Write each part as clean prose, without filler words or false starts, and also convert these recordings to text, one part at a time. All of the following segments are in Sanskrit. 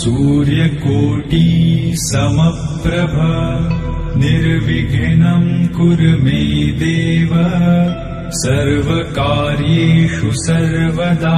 सूर्यकोटि समप्रभ निर्विघ्नं कुरु मे देव सर्वकार्येषु सर्वदा।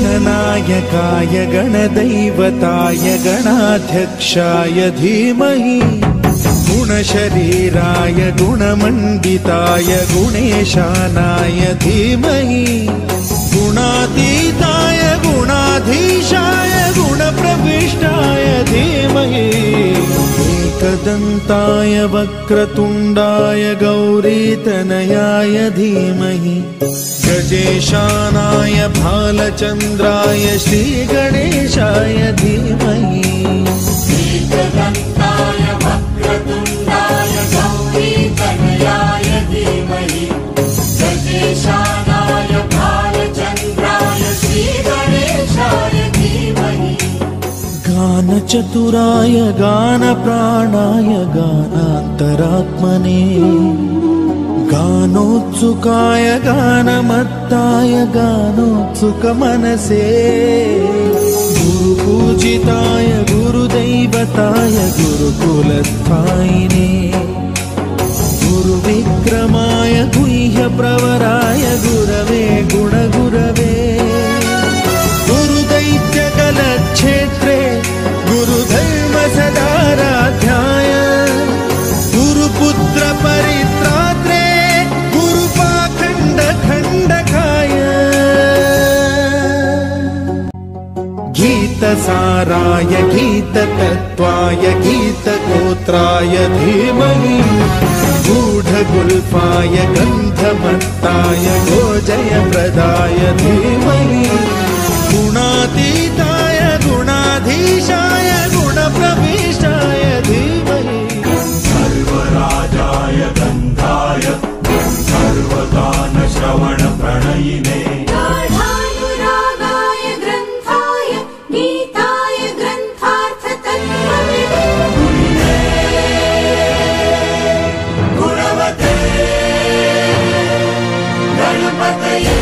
गणनायकाय गणदैवताय गणाध्यक्षाय धीमहि गुणशरीराय गुणमण्डिताय गुणेशानाय धीमहि गुणातीताय गुणाधीशाय गुणप्रविष्टाय धीमहि एकदन्ताय वक्रतुण्डाय गौरीतनयाय धीमहि गजेशानाय भालचन्द्राय श्रीगणेशाय धीमहि एकदन्ताय वक्रतुण्डाय गौरीतनयाय धीमहि गजेशानाय भालचन्द्राय श्रीगणेशाय धीमहि गानचतुराय गानप्राणाय गानान्तरात्मने गानोत्सुकाय गानमत्ताय गानोत्सुकमनसे गुरुपूजिताय गुरुदैवताय गुरुकुलस्थायिने गुरुविक्रमाय गुह्यप्रवराय गुरवे गुणगुरवे गुरुदैत्यकलक्षेत्रे गुरुधर्मसदाराध्याय गुरुपुत्र परित्रात्रे खण्डखाय गीतसाराय गीततत्त्वाय गीतगोत्राय धीमहि गूढगुल्फाय गन्धमत्ताय गोजयप्रदाय धीमहि गुणातीताय गुणाधीशाय गुणप्रविष्टाय धीमहि सर्वराजाय गन्धाय सर्वगानश्रवणप्रणयिने गाढानुरागाय ग्रन्थाय गीताय ग्रन्थार्थतत्त्वविदे गुणवते गणपतये